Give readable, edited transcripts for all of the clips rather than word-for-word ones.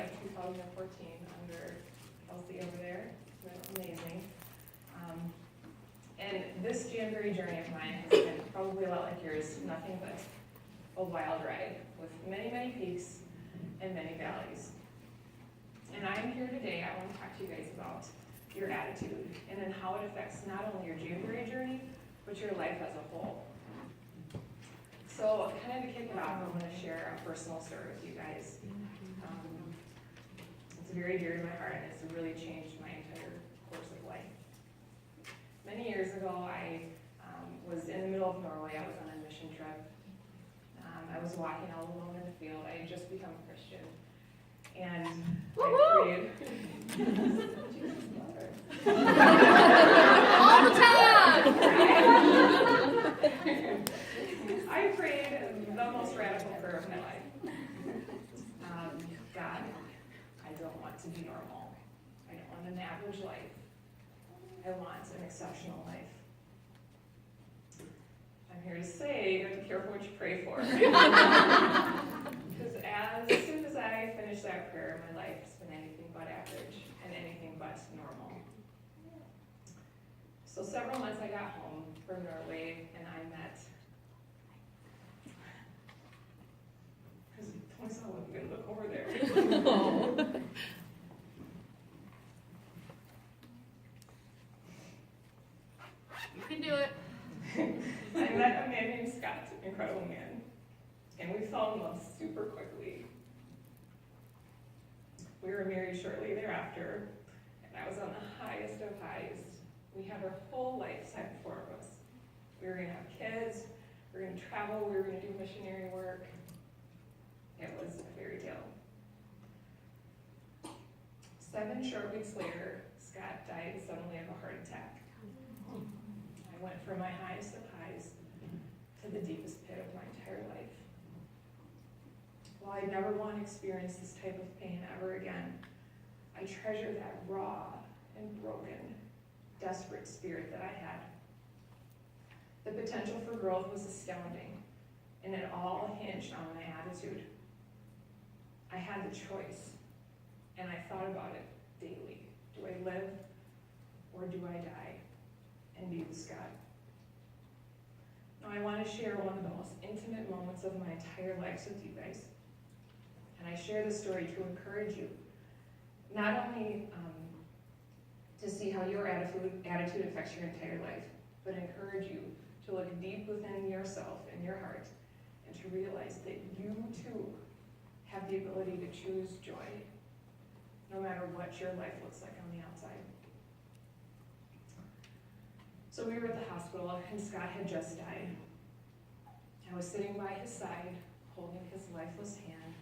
of 2014 under Kelsey over there. It's been amazing. And this Jamberry journey of mine has been probably a lot like yours, nothing but a wild ride with many, many peaks and many valleys. And I'm here today, I want to talk to you guys about your attitude and then how it affects not only your Jamberry journey, but your life as a whole. So kind of to kick it off, I'm going to share a personal story with you guys. It's very dear to my heart, and it's really changed my entire course of life. Many years ago, I was in the middle of Norway. I was on a mission trip. I was walking all alone in the field. I had just become a Christian. And I prayed. All the time! I prayed the most radical prayer of my life. God, I don't want to be normal. I don't want an average life. I want an exceptional life. I'm here to say you have to be careful what you pray for. Because as soon as I finished that prayer, my life has been anything but average and anything but normal. So several months I got home from Norway and I met, because don't sound like I'm going to look over there. You can do it. I met a man named Scott, an incredible man, and we fell in love super quickly. We were married shortly thereafter, and I was on the highest of highs. We had our whole life set before us. We were going to have kids, we were going to travel, we were going to do missionary work. It was a fairy tale. 7 short weeks later, Scott died suddenly of a heart attack. I went from my highest of highs to the deepest pit of my entire life. While I never want to experience this type of pain ever again, I treasure that raw and broken, desperate spirit that I had. The potential for growth was astounding, and it all hinged on my attitude. I had the choice, and I thought about it daily. Do I live or do I die and be with God? Now I want to share one of the most intimate moments of my entire life with you guys. And I share this story to encourage you, not only to see how your attitude affects your entire life, but encourage you to look deep within yourself and your heart and to realize that you too have the ability to choose joy, no matter what your life looks like on the outside. So we were at the hospital, and Scott had just died. I was sitting by his side, holding his lifeless hand.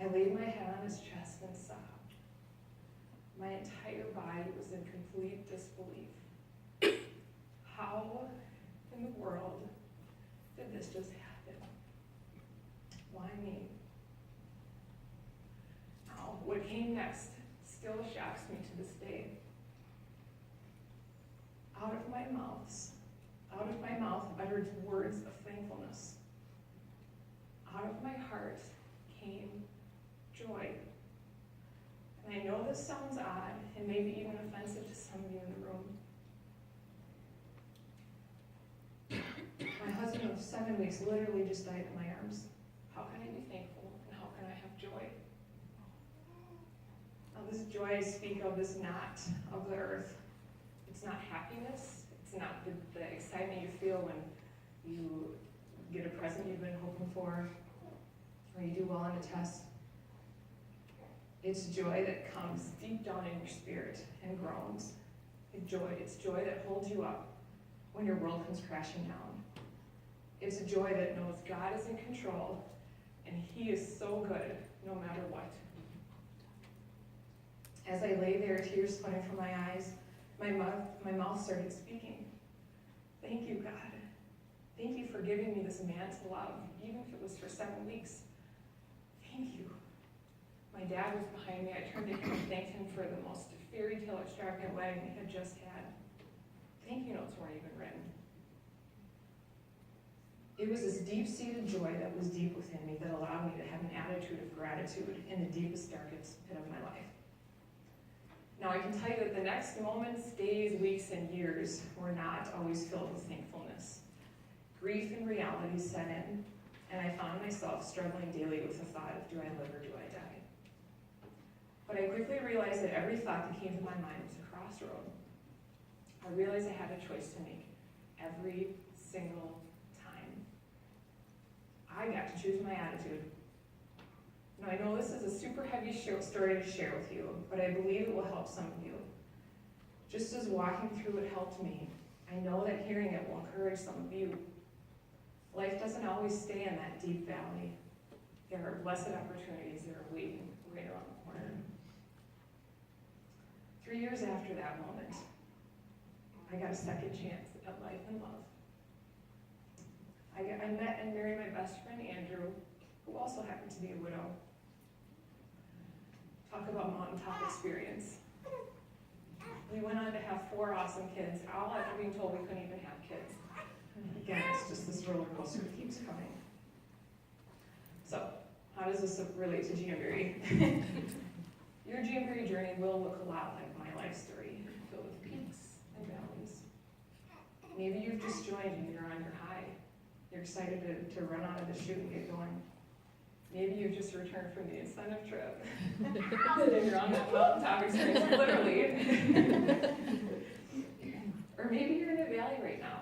I laid my head on his chest and sobbed. My entire body was in complete disbelief. How in the world did this just happen? Why me? Now, what came next still shocks me to this day. Out of my mouth uttered words of thankfulness. Out of my heart came joy. And I know this sounds odd and maybe even offensive to some of you in the room. My husband of 7 weeks literally just died in my arms. How can I be thankful and how can I have joy? Now this joy I speak of is not of the earth. It's not happiness. It's not the excitement you feel when you get a present you've been hoping for or you do well on a test. It's joy that comes deep down in your spirit and groans. It's joy that holds you up when your world comes crashing down. It's a joy that knows God is in control and He is so good no matter what. As I lay there, tears flowing from my eyes, my mouth started speaking. Thank you, God. Thank you for giving me this man to love, even if it was for 7 weeks. Thank you. My dad was behind me. I turned to him and thanked him for the most fairy tale extravagant wedding we had just had. Thank you notes weren't even written. It was this deep-seated joy that was deep within me that allowed me to have an attitude of gratitude in the deepest, darkest pit of my life. Now, I can tell you that the next moments, days, weeks, and years were not always filled with thankfulness. Grief and reality set in, and I found myself struggling daily with the thought of, do I live or do I die? But I quickly realized that every thought that came to my mind was a crossroad. I realized I had a choice to make every single time. I got to choose my attitude. Now, I know this is a super heavy story to share with you, but I believe it will help some of you. Just as walking through it helped me, I know that hearing it will encourage some of you. Life doesn't always stay in that deep valley. There are blessed opportunities that are waiting right around the corner. 3 years after that moment, I got a second chance at life and love. I met and married my best friend Andrew, who also happened to be a widow. Talk about mountaintop experience. We went on to have 4 awesome kids, all after being told we couldn't even have kids. Again, it's just this roller coaster that keeps coming. So, how does this relate to Jamberry? Your Jamberry journey will look a lot like my life story, filled with peaks and valleys. Maybe you've just joined and you're on your high. You're excited to run out of the chute and get going. Maybe you've just returned from the incentive trip. And you're on that mountaintop experience, literally. Or maybe you're in a valley right now.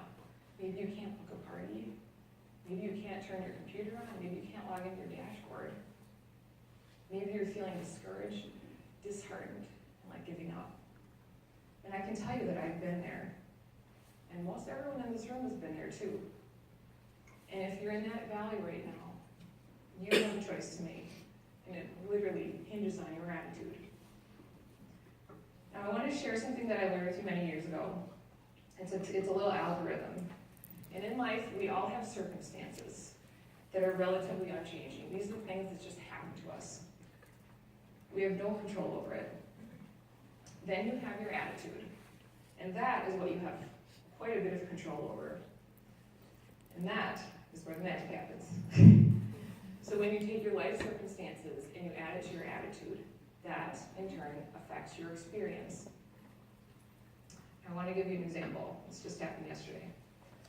Maybe you can't book a party. Maybe you can't turn your computer on. Maybe you can't log into your dashboard. Maybe you're feeling discouraged, disheartened, and like giving up. And I can tell you that I've been there. And most everyone in this room has been there too. And if you're in that valley right now, you have a choice to make. And it literally hinges on your attitude. Now I want to share something that I learned with you many years ago. It's a little algorithm. And in life, we all have circumstances that are relatively unchanging. These are things that just happen to us. We have no control over it. Then you have your attitude. And that is what you have quite a bit of control over. And that is where the magic happens. So when you take your life circumstances and you add it to your attitude, that in turn affects your experience. I want to give you an example. This just happened yesterday.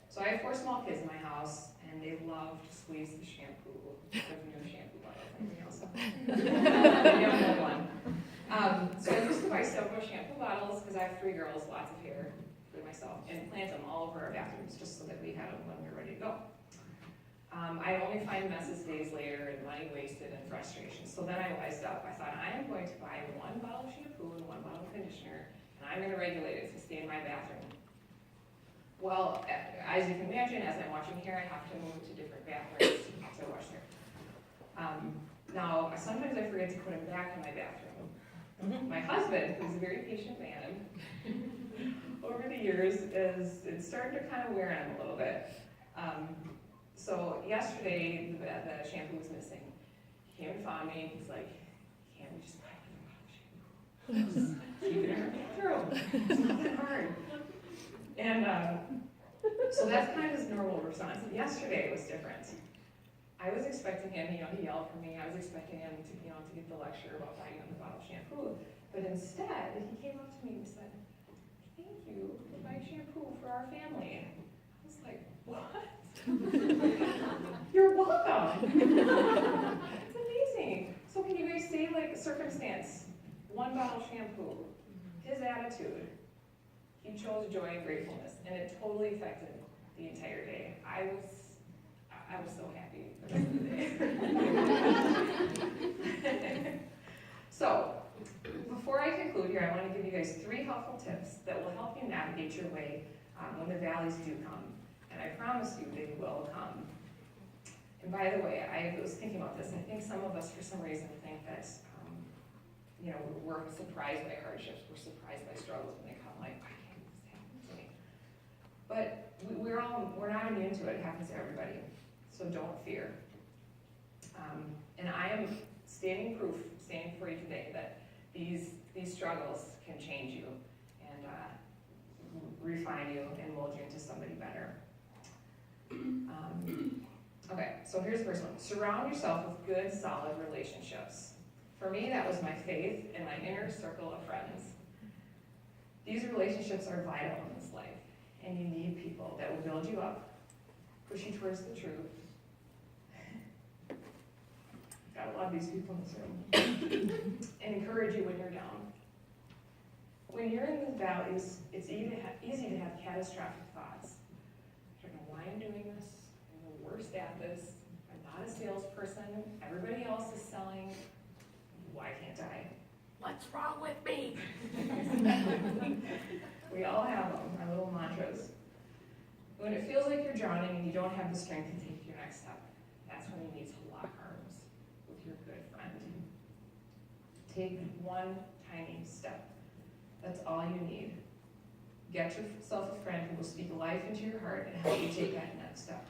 So I have 4 small kids in my house, and they love to squeeze the shampoo. There's a new shampoo bottle. Anything else? You have another one. So I used to buy several shampoo bottles because I have 3 girls, lots of hair, including myself, and plant them all over our bathrooms just so that we had them when we were ready to go. I only find messes days later and money wasted and frustration. So then I wised up. I thought, I am going to buy 1 bottle of shampoo and 1 bottle of conditioner, and I'm going to regulate it to stay in my bathroom. Well, as you can imagine, as I'm washing hair, I have to move to different bathrooms to wash hair. Now, sometimes I forget to put them back in my bathroom. My husband, who's a very patient man, over the years, it's starting to kind of wear on him a little bit. So yesterday, the shampoo was missing. He came and found me, he's like, can't we just buy another bottle of shampoo? Just keep it in our bathroom. It's not that hard. And so that's kind of his normal response. Yesterday was different. I was expecting him, he yelled for me. I was expecting him to, to give the lecture about buying another bottle of shampoo. But instead, he came up to me and said, thank you for buying shampoo for our family. I was like, what? You're welcome. It's amazing. So can you guys say, like, circumstance, 1 bottle of shampoo, his attitude, he chose joy and gratefulness, and it totally affected the entire day. I was so happy the rest of the day. So, before I conclude here, I want to give you guys 3 helpful tips that will help you navigate your way when the valleys do come. And I promise you they will come. And by the way, I was thinking about this. I think some of us, for some reason, think that we're surprised by hardships. We're surprised by struggles when they come. Like, why can't this happen to me? But we're not immune to it. It happens to everybody. So don't fear. And I am standing for you today that these struggles can change you and refine you and mold you into somebody better. Okay, so here's the first one. Surround yourself with good, solid relationships. For me, that was my faith and my inner circle of friends. These relationships are vital in this life, and you need people that will build you up, push you towards the truth. Gotta love these people in this room. And encourage you when you're down. When you're in the valleys, it's easy to have catastrophic thoughts. I don't know why I'm doing this. I'm the worst at this. I'm not a salesperson. Everybody else is selling. Why can't I? What's wrong with me? We all have them, our little mantras. When it feels like you're drowning and you don't have the strength to take your next step, that's when you need to lock arms with your good friend. Take one tiny step. That's all you need. Get yourself a friend who will speak life into your heart and help you take that next step.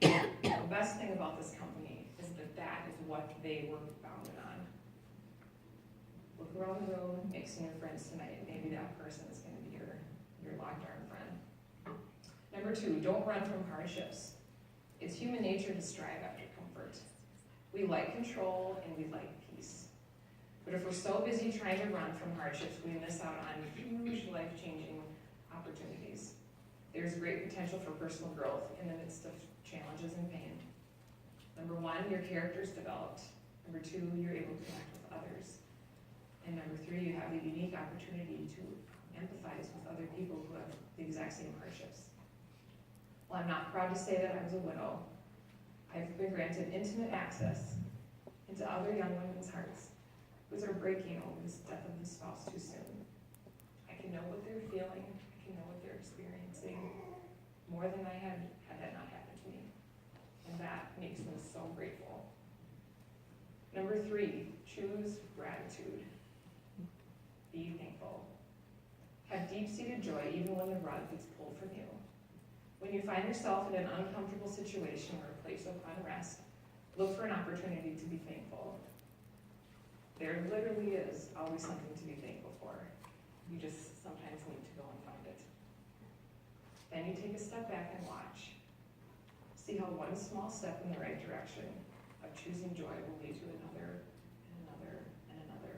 The best thing about this company is that that is what they were founded on. Look around the room, make some new friends tonight. Maybe that person is going to be your locked arm friend. Number 2, don't run from hardships. It's human nature to strive after comfort. We like control and we like peace. But if we're so busy trying to run from hardships, we miss out on huge life-changing opportunities. There's great potential for personal growth in the midst of challenges and pain. Number 1, your character is developed. Number 2, you're able to connect with others. And number 3, you have the unique opportunity to empathize with other people who have the exact same hardships. While I'm not proud to say that I was a widow, I've been granted intimate access into other young women's hearts who are breaking over the death of the spouse too soon. I can know what they're feeling, I can know what they're experiencing, more than I had that not happened to me. And that makes me so grateful. Number 3, choose gratitude. Be thankful. Have deep-seated joy even when the rug gets pulled from you. When you find yourself in an uncomfortable situation or a place of unrest, look for an opportunity to be thankful. There literally is always something to be thankful for. You just sometimes need to go and find it. Then you take a step back and watch. See how one small step in the right direction of choosing joy will lead to another, and another, and another.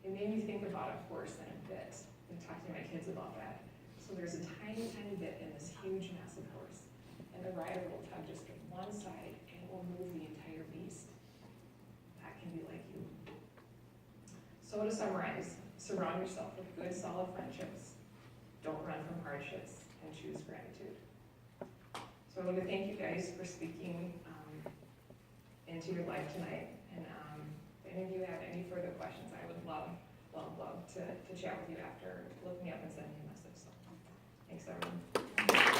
It made me think about a horse and a bit. I've been talking to my kids about that. So there's a tiny, tiny bit in this huge, massive horse. And the rider will tug just to one side and it will move the entire beast. That can be like you. So to summarize, surround yourself with good, solid friendships. Don't run from hardships and choose gratitude. So I want to thank you guys for speaking into your life tonight. And if any of you have any further questions, I would love to chat with you after. Look me up and send me a message. So thanks, everyone.